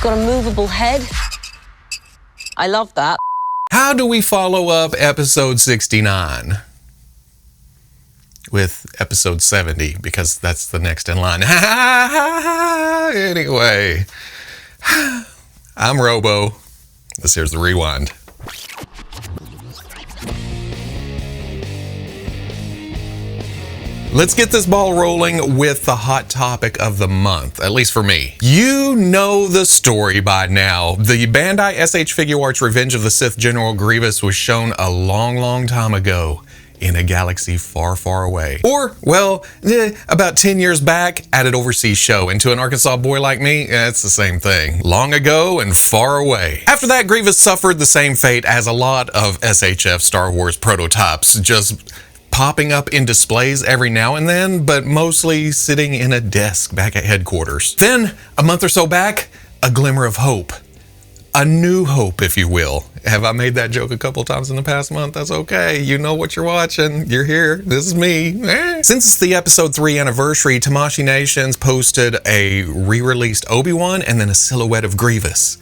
got a movable head. I love that. How do we follow up episode 69 with episode 70? Because that's the next in line. Anyway, I'm Robo. This here's the rewind. Let's get this ball rolling with the hot topic of the month, at least for me. You know the story by now. The Bandai S.H. Figuarts Revenge of the Sith General Grievous was shown a long time ago in a galaxy far, far away. Or, well, about 10 years back at an overseas show. And to an Arkansas boy like me, it's the same thing. Long ago and far away. After that, Grievous suffered the same fate as a lot of SHF Star Wars prototypes, just popping up in displays every now and then, but mostly sitting in a desk back at headquarters. Then, a month or so back, a glimmer of hope. A new hope, if you will. Have I made that joke a couple times in the past month? That's okay. You know what you're watching. You're here. This is me. Since it's the episode 3 anniversary, Tamashii Nations posted a re-released Obi-Wan and then a silhouette of Grievous,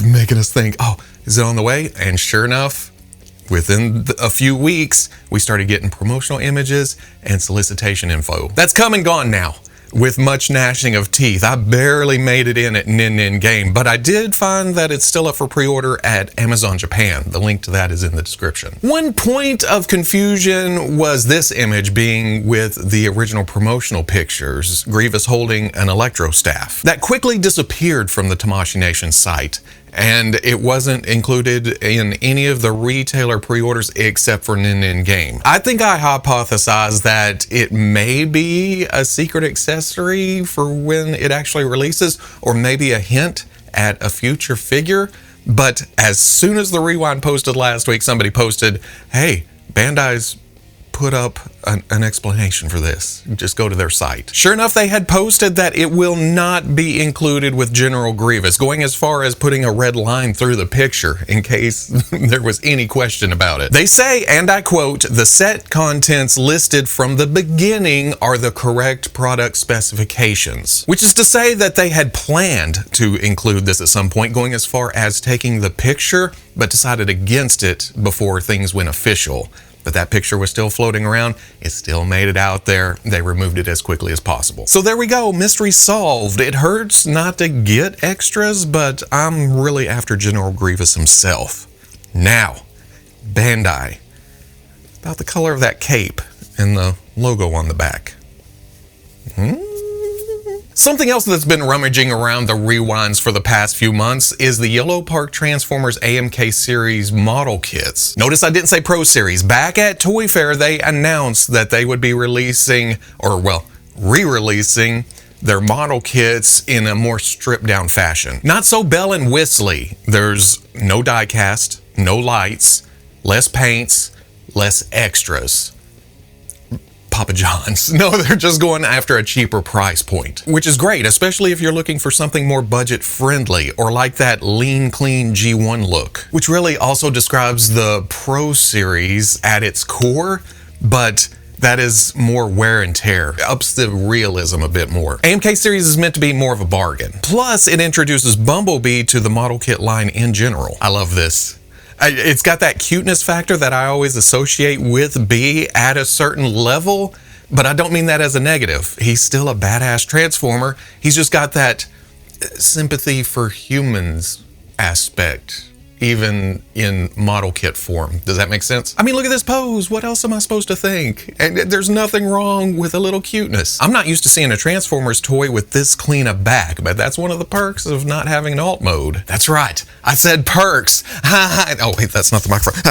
making us think, oh, is it on the way? And sure enough, within a few weeks, we started getting promotional images and solicitation info. That's come and gone now, with much gnashing of teeth. I barely made it in at Nin Game, but I did find that it's still up for pre-order at Amazon Japan. The link to that is in the description. One point of confusion was this image being with the original promotional pictures, Grievous holding an electro staff. That quickly disappeared from the Tamashii Nation site, and it wasn't included in any of the retailer pre-orders except for Nin Game. I think I hypothesized that it may be a secret accessory for when it actually releases, or maybe a hint at a future figure. But as soon as the rewind posted last week, somebody posted, hey, Bandai's put up an explanation for this. Just go to their site. Sure enough, they had posted that it will not be included with General Grievous, going as far as putting a red line through the picture in case there was any question about it. They say, and I quote, the set contents listed from the beginning are the correct product specifications, which is to say that they had planned to include this at some point, going as far as taking the picture, but decided against it before things went official. But that picture was still floating around. It still made it out there. They removed it as quickly as possible. So there we go, mystery solved. It hurts not to get extras, but I'm really after General Grievous himself. Now, Bandai. About the color of that cape and the logo on the back. Something else that's been rummaging around the rewinds for the past few months is the Yolopark Transformers AMK series model kits. Notice I didn't say Pro Series. Back at Toy Fair, they announced that they would be releasing, or well, re-releasing their model kits in a more stripped down fashion. Not so bell and whistly. There's no die cast, no lights, less paints, less extras. Papa John's. No, they're just going after a cheaper price point, which is great, especially if you're looking for something more budget friendly or like that lean, clean G1 look, which really also describes the Pro Series at its core, but that is more wear and tear, ups the realism a bit more. AMK series is meant to be more of a bargain. Plus, it introduces Bumblebee to the model kit line in general. I love this. It's got that cuteness factor that I always associate with B at a certain level, but I don't mean that as a negative. He's still a badass Transformer. He's just got that sympathy for humans aspect, even in model kit form. Does that make sense? I mean, look at this pose. What else am I supposed to think? And there's nothing wrong with a little cuteness. I'm not used to seeing a Transformers toy with this clean a back, but that's one of the perks of not having an alt mode. That's right. I said perks. Oh, wait, that's not the microphone.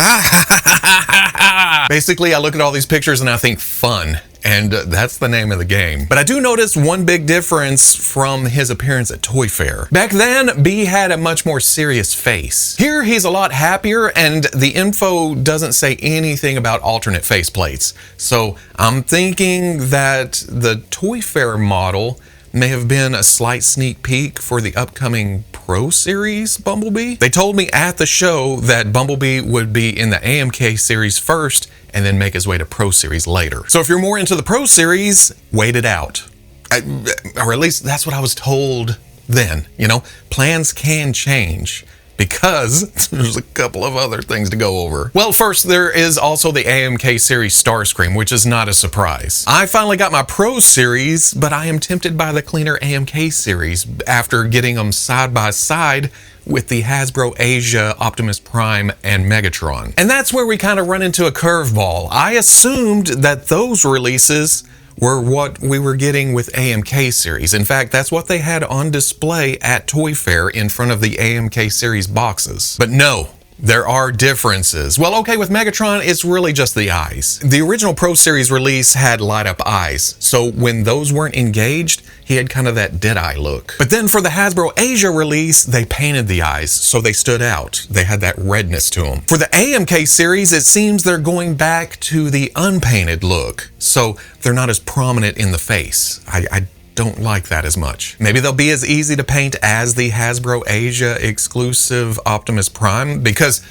Basically, I look at all these pictures and I think fun. And that's the name of the game. But I do notice one big difference from his appearance at Toy Fair. Back then, B had a much more serious face. Here, he's a lot happier, and the info doesn't say anything about alternate faceplates. So I'm thinking that the Toy Fair model may have been a slight sneak peek for the upcoming Pro Series Bumblebee. They told me at the show that Bumblebee would be in the AMK series first and then make his way to Pro Series later. So if you're more into the Pro Series, wait it out. Or at least that's what I was told then, you know, plans can change because there's a couple of other things to go over. Well, first, there is also the AMK series Starscream, which is not a surprise. I finally got my Pro series, but I am tempted by the cleaner AMK series after getting them side by side with the Hasbro Asia, Optimus Prime, and Megatron. And that's where we kind of run into a curveball. I assumed that those releases were what we were getting with AMK series. In fact, that's what they had on display at Toy Fair in front of the AMK series boxes. But no, there are differences. Well, okay, with Megatron, it's really just the eyes. The original Pro Series release had light-up eyes, so when those weren't engaged, he had kind of that dead-eye look. But then for the Hasbro Asia release, they painted the eyes, so they stood out. They had that redness to them. For the AMK series, it seems they're going back to the unpainted look, so they're not as prominent in the face. I don't like that as much. Maybe they'll be as easy to paint as the Hasbro Asia exclusive Optimus Prime, because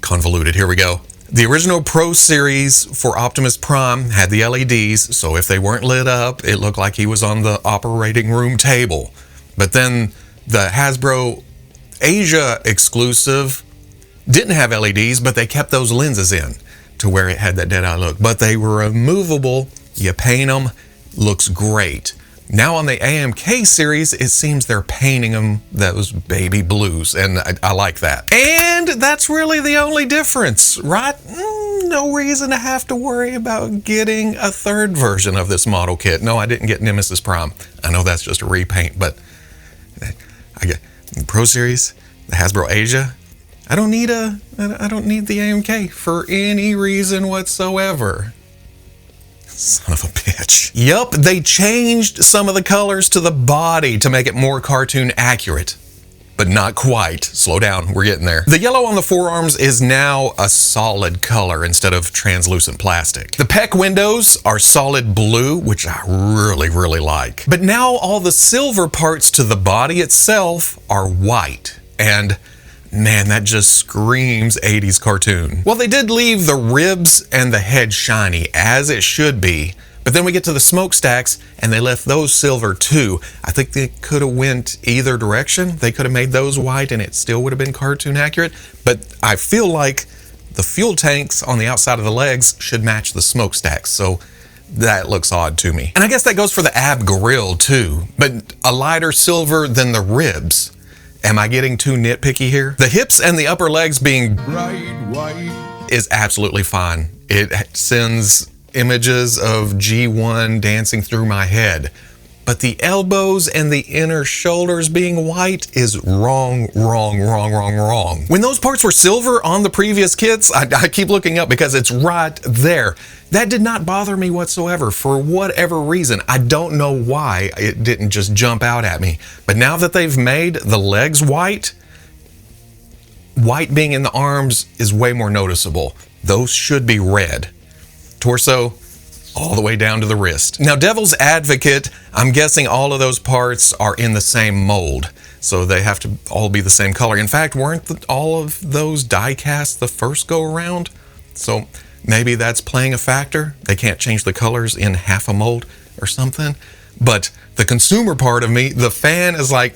convoluted, here we go. The original Pro Series for Optimus Prime had the LEDs, so if they weren't lit up, it looked like he was on the operating room table. But then the Hasbro Asia exclusive didn't have LEDs, but they kept those lenses in to where it had that dead-eye look. But they were removable, you paint them, looks great. Now on the AMK series, it seems they're painting them those baby blues, and I like that. And that's really the only difference, right? No reason to have to worry about getting a third version of this model kit. No, I didn't get Nemesis Prime. I know that's just a repaint, but I get the Pro Series, the Hasbro Asia. I don't need the AMK for any reason whatsoever. Son of a bitch. Yup, they changed some of the colors to the body to make it more cartoon accurate. But not quite. Slow down, we're getting there. The yellow on the forearms is now a solid color instead of translucent plastic. The pec windows are solid blue, which I really like. But now all the silver parts to the body itself are white. And man, that just screams 80s cartoon. Well, they did leave the ribs and the head shiny, as it should be, but then we get to the smokestacks, and they left those silver too. I think they could have went either direction. They could have made those white, and it still would have been cartoon accurate, but I feel like the fuel tanks on the outside of the legs should match the smokestacks, so that looks odd to me. And I guess that goes for the ab grill too, but a lighter silver than the ribs. Am I getting too nitpicky here? The hips and the upper legs being bright white is absolutely fine. It sends images of G1 dancing through my head. But the elbows and the inner shoulders being white is wrong. When those parts were silver on the previous kits, I keep looking up because it's right there. That did not bother me whatsoever for whatever reason. I don't know why it didn't just jump out at me. But now that they've made the legs white, white being in the arms is way more noticeable. Those should be red. Torso, all the way down to the wrist. Now, Devil's Advocate, I'm guessing all of those parts are in the same mold, so they have to all be the same color. In fact, weren't all of those die cast the first go around? So maybe that's playing a factor. They can't change the colors in half a mold or something. But the consumer part of me, the fan, is like,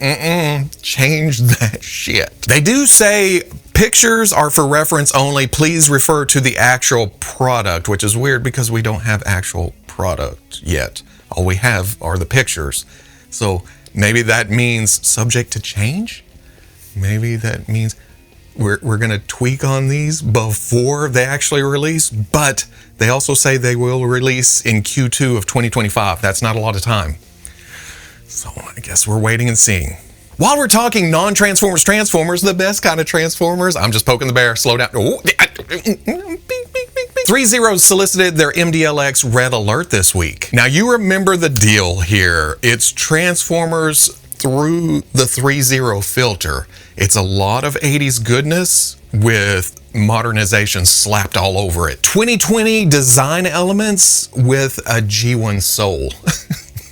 change that shit. They do say pictures are for reference only. Please refer to the actual product, which is weird because we don't have actual product yet. All we have are the pictures. So maybe that means subject to change? Maybe that means we're going to tweak on these before they actually release, but they also say they will release in Q2 of 2025. That's not a lot of time. So I guess we're waiting and seeing. While we're talking non-Transformers Transformers, the best kind of Transformers, I'm just poking the bear, slow down. Oh. Threezero solicited their MDLX Red Alert this week. Now you remember the deal here. It's Transformers through the Threezero filter. It's a lot of 80s goodness with modernization slapped all over it. 2020 design elements with a G1 soul.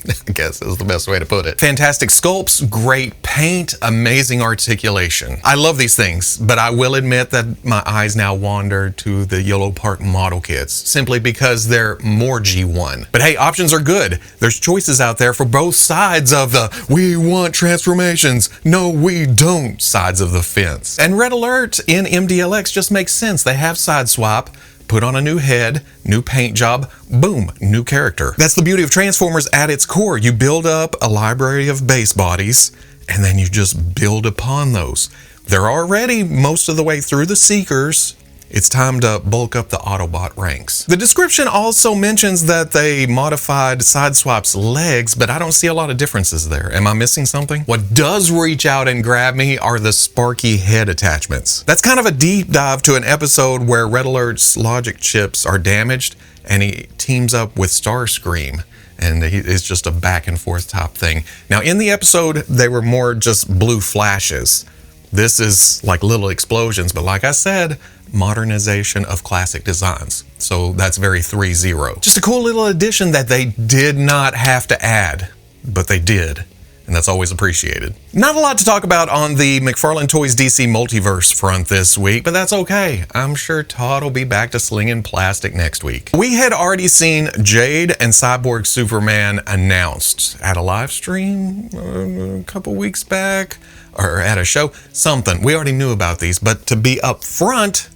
I guess is the best way to put it. Fantastic sculpts, great paint, amazing articulation. I love these things, but I will admit that my eyes now wander to the Yolopark model kits, simply because they're more G1. But hey, options are good. There's choices out there for both sides of the "we want transformations, no we don't" sides of the fence. And Red Alert in MDLX just makes sense. They have side swap, put on a new head, new paint job, boom, new character. That's the beauty of Transformers at its core. You build up a library of base bodies, and then you just build upon those. They're already most of the way through the Seekers. It's time to bulk up the Autobot ranks. The description also mentions that they modified Sideswap's legs, but I don't see a lot of differences there. Am I missing something? What does reach out and grab me are the sparky head attachments. That's kind of a deep dive to an episode where Red Alert's logic chips are damaged and he teams up with Starscream. And it's just a back and forth type thing. Now in the episode, they were more just blue flashes. This is like little explosions, but like I said, modernization of classic designs. So that's very Threezero. Just a cool little addition that they did not have to add, but they did. And that's always appreciated. Not a lot to talk about on the McFarlane Toys DC Multiverse front this week, but that's okay. I'm sure Todd will be back to slinging plastic next week. We had already seen Jade and Cyborg Superman announced at a live stream a couple weeks back, or at a show, something. We already knew about these, but to be up front,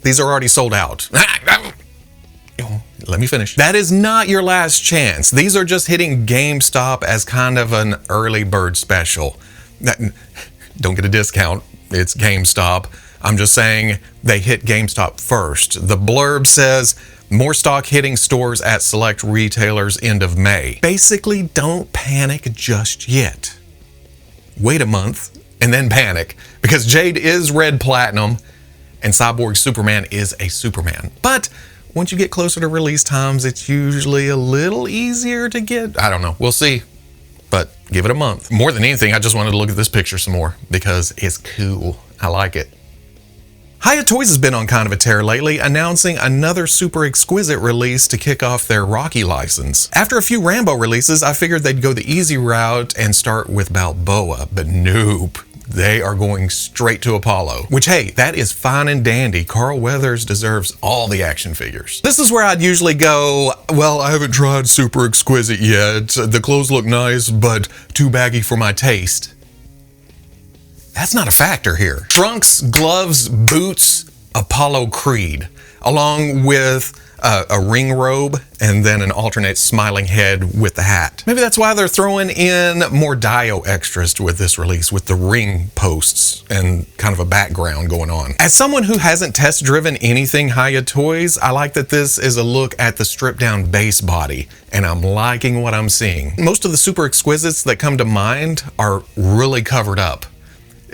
these are already sold out. Let me finish. That is not your last chance. These are just hitting GameStop as kind of an early bird special. Don't get a discount. It's GameStop. I'm just saying they hit GameStop first. The blurb says, more stock hitting stores at select retailers end of May. Basically, don't panic just yet. Wait a month and then panic, because Jade is red platinum and Cyborg Superman is a Superman. But once you get closer to release times, it's usually a little easier to get. I don't know, we'll see, but give it a month. More than anything, I just wanted to look at this picture some more because it's cool. I like it. HIYA Toys has been on kind of a tear lately, announcing another super exquisite release to kick off their Rocky license. After a few Rambo releases, I figured they'd go the easy route and start with Balboa, but nope. They are going straight to Apollo, which, hey, that is fine and dandy. Carl Weathers deserves all the action figures. This is where I'd usually go, well, I haven't tried super exquisite yet. The clothes look nice, but too baggy for my taste. That's not a factor here. Trunks, gloves, boots, Apollo Creed, along with a ring robe and then an alternate smiling head with the hat. Maybe that's why they're throwing in more Dio extras with this release, with the ring posts and kind of a background going on. As someone who hasn't test driven anything HIYA Toys, I like that this is a look at the stripped down base body, and I'm liking what I'm seeing. Most of the super exquisites that come to mind are really covered up.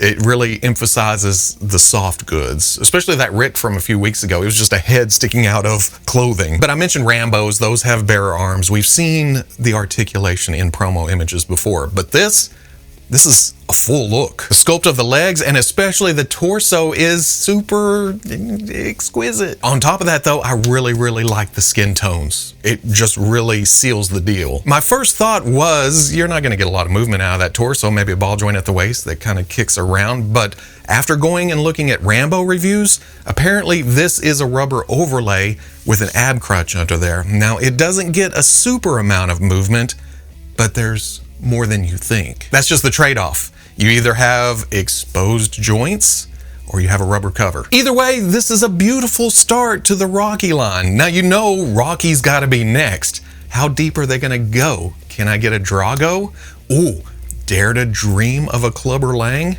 It really emphasizes the soft goods, especially that Rick from a few weeks ago. It was just a head sticking out of clothing. But I mentioned Rambos, those have bare arms. We've seen the articulation in promo images before, but this is a full look. The sculpt of the legs and especially the torso is super exquisite. On top of that though, I really like the skin tones. It just really seals the deal. My first thought was, you're not gonna get a lot of movement out of that torso, maybe a ball joint at the waist that kind of kicks around, but after going and looking at Rambo reviews, apparently this is a rubber overlay with an ab crutch under there. Now, it doesn't get a super amount of movement, but there's more than you think. That's just the trade-off. You either have exposed joints or you have a rubber cover. Either way, this is a beautiful start to the Rocky line. Now you know Rocky's gotta be next. How deep are they gonna go? Can I get a Drago? Ooh, dare to dream of a Clubber Lang?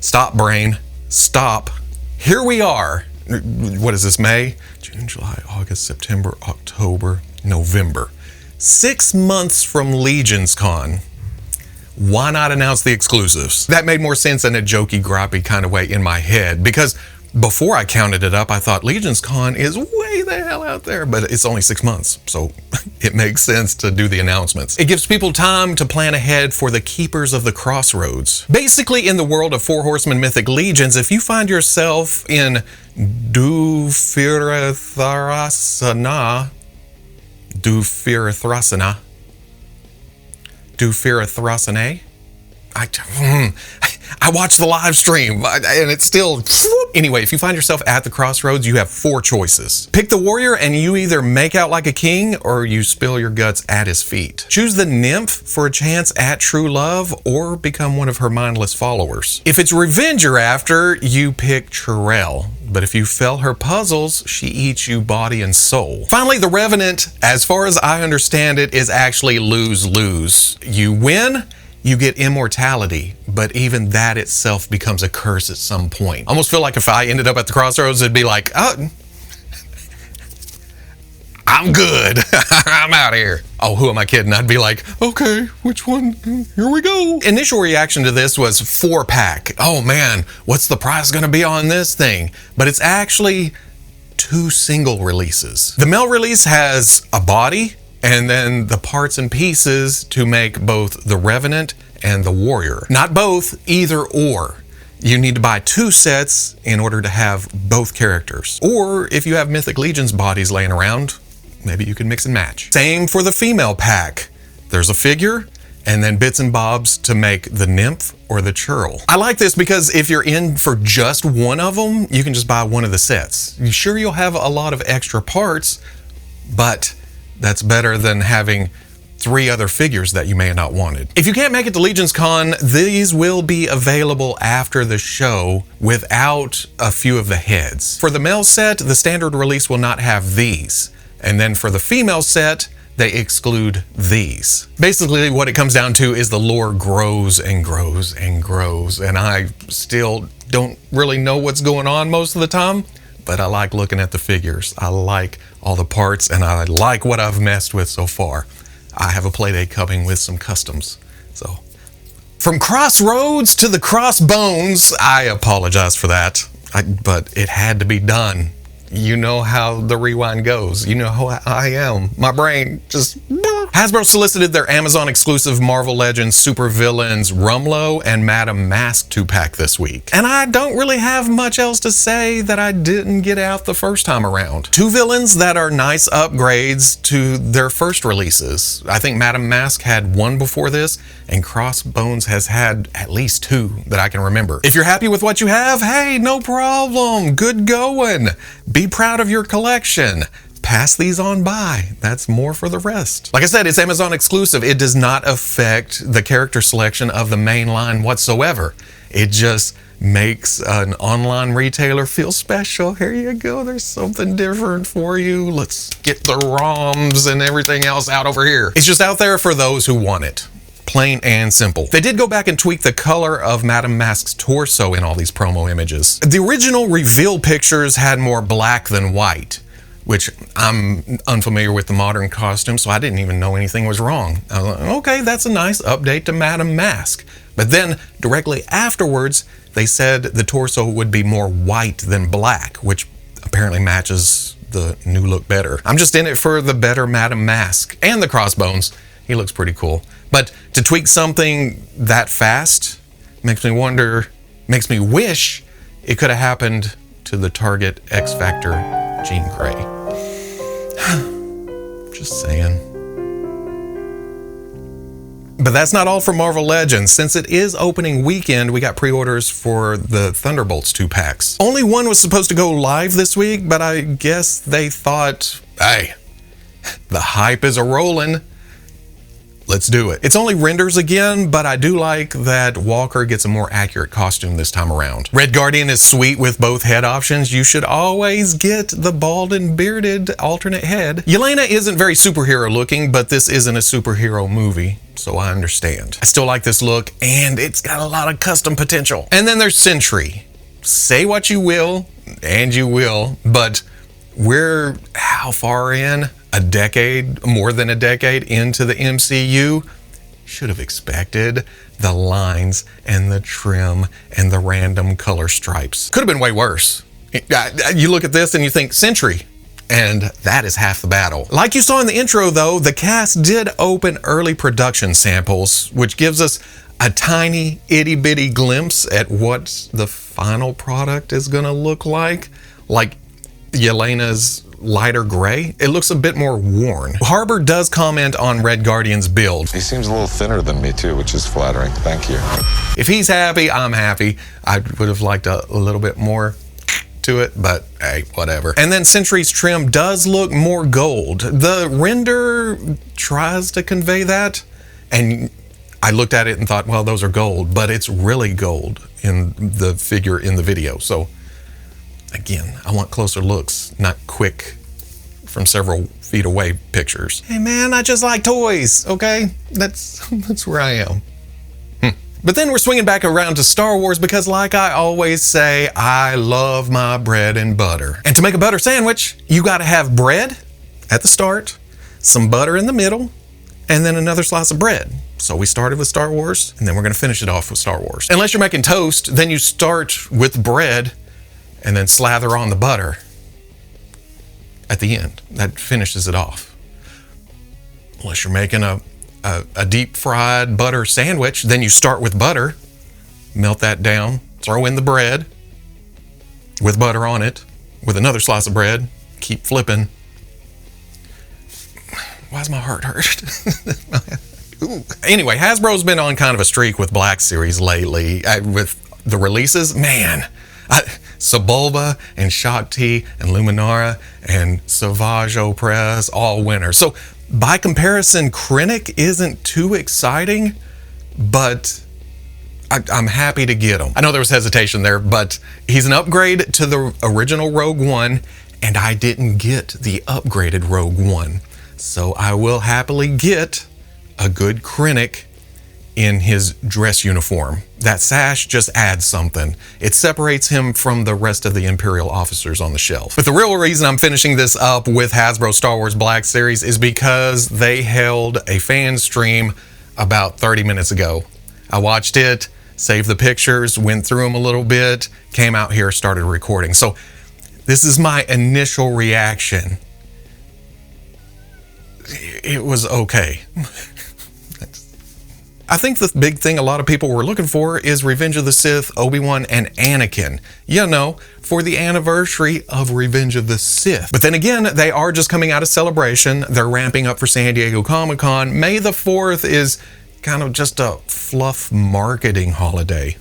Stop, brain, stop. Here we are. What is this, May? June, July, August, September, October, November. 6 months from Legions Con. Why not announce the exclusives? That made more sense in a jokey, gripey kind of way in my head, because before I counted it up, I thought Legions Con is way the hell out there, but it's only 6 months, so it makes sense to do the announcements. It gives people time to plan ahead for the Keepers of the Crossroads. Basically, in the world of 4 Horsemen Mythic Legions, if you find yourself in Dufiratharasana, Dufirathrasana. I watched the live stream and it's still... Anyway, if you find yourself at the crossroads, you have 4 choices. Pick the warrior and you either make out like a king or you spill your guts at his feet. Choose the nymph for a chance at true love or become one of her mindless followers. If it's revenge you're after, you pick Chirel. But if you fail her puzzles, she eats you body and soul. Finally, the Revenant, as far as I understand it, is actually lose-lose. You win, you get immortality, but even that itself becomes a curse at some point. Almost feel like if I ended up at the crossroads, it'd be like, oh, I'm good. I'm out of here. Oh, who am I kidding? I'd be like, okay, which one? Here we go. Initial reaction to this was 4-pack. Oh man, what's the price gonna be on this thing? But it's actually 2 single releases. The male release has a body, and then the parts and pieces to make both the Revenant and the Warrior. Not both, either or. You need to buy 2 sets in order to have both characters. Or if you have Mythic Legions bodies laying around, maybe you can mix and match. Same for the female pack. There's a figure and then bits and bobs to make the nymph or the churl. I like this because if you're in for just one of them, you can just buy one of the sets. Sure, you'll have a lot of extra parts, but that's better than having 3 other figures that you may have not wanted. If you can't make it to Legions Con, these will be available after the show without a few of the heads. For the male set, the standard release will not have these. And then for the female set, they exclude these. Basically, what it comes down to is the lore grows and grows and grows. And I still don't really know what's going on most of the time, but I like looking at the figures. I like all the parts and I like what I've messed with so far. I have a playdate coming with some customs. So from Crossroads to the Crossbones, I apologize for that, but it had to be done. You know how the rewind goes. You know how I am. My brain just... Hasbro solicited their Amazon exclusive Marvel Legends supervillains Rumlow and Madame Mask 2-pack this week. And I don't really have much else to say that I didn't get out the first time around. 2 villains that are nice upgrades to their first releases. I think Madame Mask had 1 before this, and Crossbones has had at least 2 that I can remember. If you're happy with what you have, hey, no problem. Good going. Be proud of your collection. Pass these on by. That's more for the rest. Like I said, it's Amazon exclusive. It does not affect the character selection of the main line whatsoever. It just makes an online retailer feel special. Here you go. There's something different for you. Let's get the ROMs and everything else out over here. It's just out there for those who want it. Plain and simple. They did go back and tweak the color of Madame Mask's torso in all these promo images. The original reveal pictures had more black than white, which I'm unfamiliar with the modern costume, so I didn't even know anything was wrong. I was like, okay, that's a nice update to Madame Mask. But then, directly afterwards, they said the torso would be more white than black, which apparently matches the new look better. I'm just in it for the better Madame Mask and the Crossbones. He looks pretty cool. But to tweak something that fast makes me wonder, makes me wish it could have happened to the Target X Factor Jean Grey. Just saying. But that's not all for Marvel Legends. Since it is opening weekend, we got pre-orders for the Thunderbolts 2-packs. Only one was supposed to go live this week, but I guess they thought, hey, the hype is a-rolling. Let's do it. It's only renders again, but I do like that Walker gets a more accurate costume this time around. Red Guardian is sweet with both head options. You should always get the bald and bearded alternate head. Yelena isn't very superhero looking, but this isn't a superhero movie, so I understand. I still like this look, and it's got a lot of custom potential. And then there's Sentry. Say what you will, and you will, but we're how far in? A decade, more than a decade into the MCU. Should have expected the lines and the trim and the random color stripes. Could have been way worse. You look at this and you think Sentry, and that is half the battle. Like you saw in the intro though, the cast did open early production samples, which gives us a tiny itty bitty glimpse at what the final product is gonna look like. Like, Yelena's lighter gray. It looks a bit more worn. Harbor does comment on Red Guardian's build. He seems a little thinner than me too, which is flattering. Thank you. If he's happy, I'm happy. I would have liked a little bit more to it, but hey, whatever. And then Sentry's trim does look more gold. The render tries to convey that, and I looked at it and thought, well, those are gold, but it's really gold in the figure in the video. So again, I want closer looks, not quick from several feet away pictures. Hey man, I just like toys, okay? That's where I am. But then we're swinging back around to Star Wars because, like I always say, I love my bread and butter. And to make a butter sandwich, you gotta have bread at the start, some butter in the middle, and then another slice of bread. So we started with Star Wars, and then we're gonna finish it off with Star Wars. Unless you're making toast, then you start with bread and then slather on the butter at the end. That finishes it off. Unless you're making a deep fried butter sandwich, then you start with butter, melt that down, throw in the bread with butter on it, with another slice of bread, keep flipping. Why's my heart hurt? Ooh. Anyway, Hasbro's been on kind of a streak with Black Series lately. With the releases, man, Sebulba and Shakti and Luminara and Sauvage Opress, all winners. So by comparison, Krennic isn't too exciting, but I'm happy to get him. I know there was hesitation there, but he's an upgrade to the original Rogue One, and I didn't get the upgraded Rogue One. So I will happily get a good Krennic in his dress uniform. That sash just adds something. It separates him from the rest of the Imperial officers on the shelf. But the real reason I'm finishing this up with Hasbro Star Wars Black Series is because they held a fan stream about 30 minutes ago. I watched it, saved the pictures, went through them a little bit, came out here, started recording. So this is my initial reaction. It was okay. I think the big thing a lot of people were looking for is Revenge of the Sith, Obi-Wan, and Anakin. You know, for the anniversary of Revenge of the Sith. But then again, they are just coming out of Celebration. They're ramping up for San Diego Comic-Con. May the 4th is kind of just a fluff marketing holiday.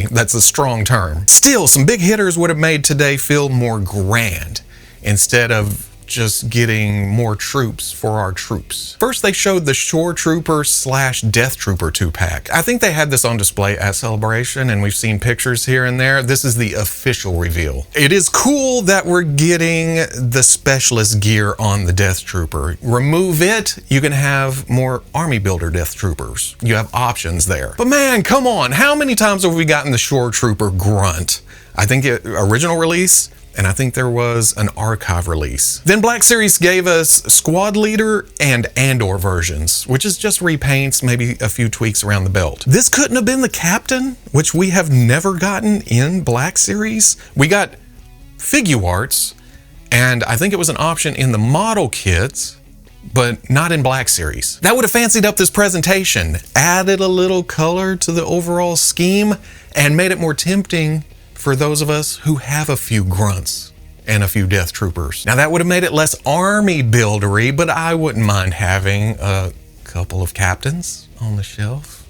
That's a strong term. Still, some big hitters would have made today feel more grand instead of just getting more troops for our troops. First, they showed the Shore Trooper / Death Trooper 2-pack. I think they had this on display at Celebration, and we've seen pictures here and there. This is the official reveal. It is cool that we're getting the specialist gear on the Death Trooper. Remove it, you can have more Army Builder Death Troopers. You have options there. But man, come on, how many times have we gotten the Shore Trooper grunt? I think original release, and I think there was an archive release. Then Black Series gave us Squad Leader and Andor versions, which is just repaints, maybe a few tweaks around the belt. This couldn't have been the Captain, which we have never gotten in Black Series. We got Figuarts, and I think it was an option in the model kits, but not in Black Series. That would have fancied up this presentation, added a little color to the overall scheme, and made it more tempting for those of us who have a few grunts and a few Death Troopers. Now that would have made it less army buildery, but I wouldn't mind having a couple of captains on the shelf.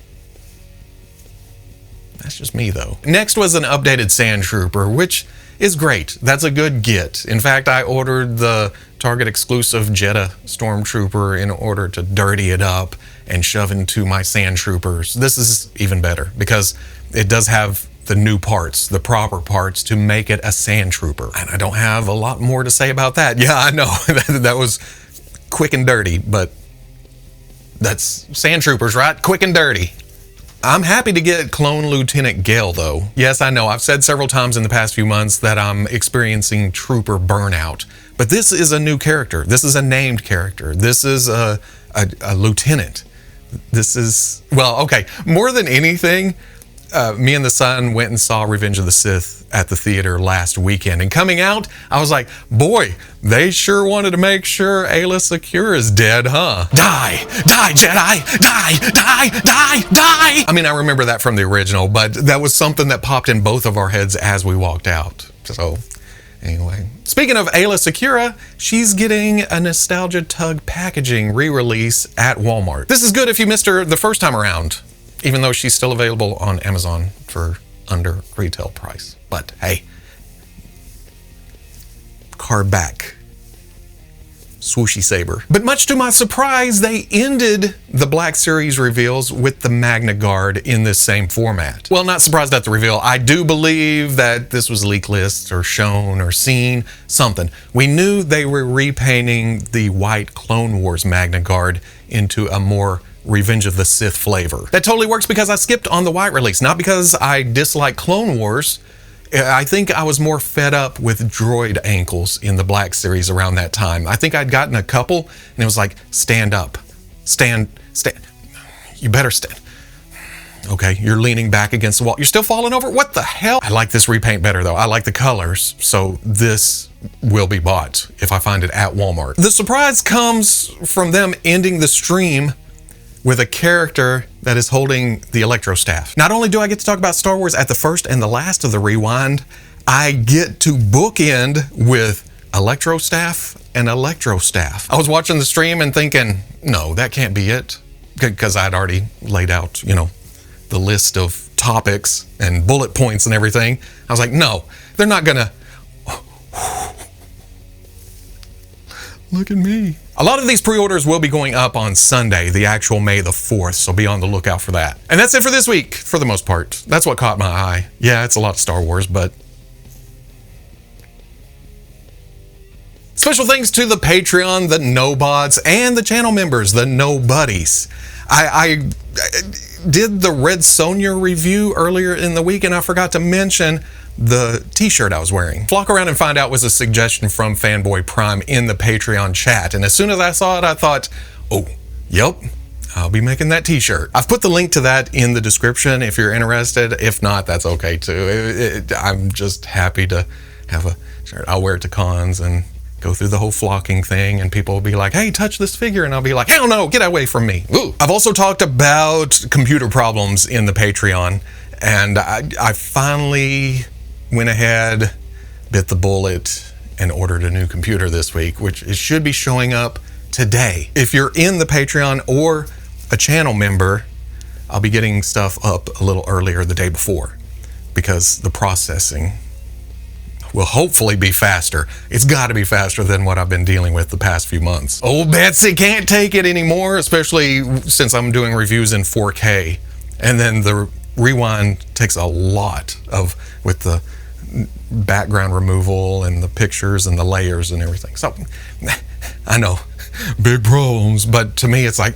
That's just me though. Next was an updated Sand Trooper, which is great. That's a good get. In fact, I ordered the Target exclusive Jeddah Stormtrooper in order to dirty it up and shove into my Sand Troopers. This is even better because it does have the new parts, the proper parts to make it a Sand Trooper. And I don't have a lot more to say about that. Yeah, I know, that was quick and dirty, but that's Sand Troopers, right? Quick and dirty. I'm happy to get Clone Lieutenant Gale, though. Yes, I know, I've said several times in the past few months that I'm experiencing trooper burnout, but this is a new character. This is a named character. This is a lieutenant. This is, well, okay, more than anything, me and the son went and saw Revenge of the Sith at the theater last weekend, and coming out, I was like, boy, they sure wanted to make sure Aayla Secure is dead, huh? Die! Die, Jedi! Die! Die! Die! Die! I mean, I remember that from the original, but that was something that popped in both of our heads as we walked out. So, Anyway, speaking of Ayla Secura, she's getting a Nostalgia Tug packaging re-release at Walmart. This is good if you missed her the first time around, even though she's still available on Amazon for under retail price. But hey, card back. Swooshy saber. But much to my surprise, they ended the Black Series reveals with the Magna Guard in this same format. Well, not surprised at the reveal. I do believe that this was leak list or shown or seen, something. We knew they were repainting the white Clone Wars Magna Guard into a more Revenge of the Sith flavor. That totally works because I skipped on the white release, not because I dislike Clone Wars. I think I was more fed up with droid ankles in the Black Series around that time. I think I'd gotten a couple, and it was like, stand up. Stand. You better stand. Okay, you're leaning back against the wall. You're still falling over? What the hell? I like this repaint better, though. I like the colors, so this will be bought if I find it at Walmart. The surprise comes from them ending the stream with a character that is holding the Electro Staff. Not only do I get to talk about Star Wars at the first and the last of the Rewind, I get to bookend with Electro Staff and Electro Staff. I was watching the stream and thinking, no, that can't be it, because I'd already laid out, you know, the list of topics and bullet points and everything. I was like, no, they're not gonna. Look at me. A lot of these pre-orders will be going up on Sunday, the actual May the 4th, so be on the lookout for that. And that's it for this week, for the most part. That's what caught my eye. Yeah, it's a lot of Star Wars, but... Special thanks to the Patreon, the Nobods, and the channel members, the Nobodies. I did the Red Sonja review earlier in the week, and I forgot to mention the t-shirt I was wearing. Flock Around and Find Out was a suggestion from Fanboy Prime in the Patreon chat, and as soon as I saw it, I thought, oh, yep, I'll be making that t-shirt. I've put the link to that in the description if you're interested. If not, that's okay too. I'm just happy to have a shirt. I'll wear it to cons and go through the whole flocking thing, and people will be like, hey, touch this figure, and I'll be like, hell no, get away from me. Ooh. I've also talked about computer problems in the Patreon, and I finally went ahead, bit the bullet, and ordered a new computer this week, which it should be showing up today. If you're in the Patreon or a channel member, I'll be getting stuff up a little earlier the day before, because the processing will hopefully be faster. It's got to be faster than what I've been dealing with the past few months. Old Betsy can't take it anymore, especially since I'm doing reviews in 4K. And then the Rewind takes a lot of, with the background removal and the pictures and the layers and everything. So I know, big problems, but to me it's like,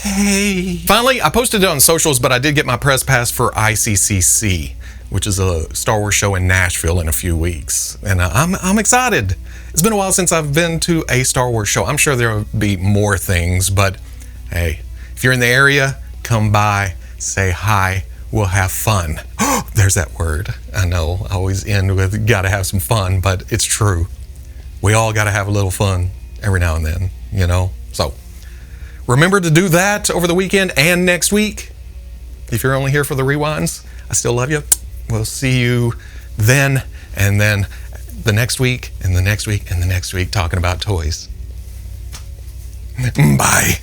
yay. Finally, I posted it on socials, but I did get my press pass for ICCC, which is a Star Wars show in Nashville in a few weeks. And I'm excited. It's been a while since I've been to a Star Wars show. I'm sure there'll be more things, but hey, if you're in the area, come by, say hi, we'll have fun. There's that word. I know, I always end with gotta have some fun, but it's true. We all gotta have a little fun every now and then, you know? So remember to do that over the weekend and next week. If you're only here for the rewinds, I still love you. We'll see you then, and then the next week, and the next week, and the next week talking about toys. Bye.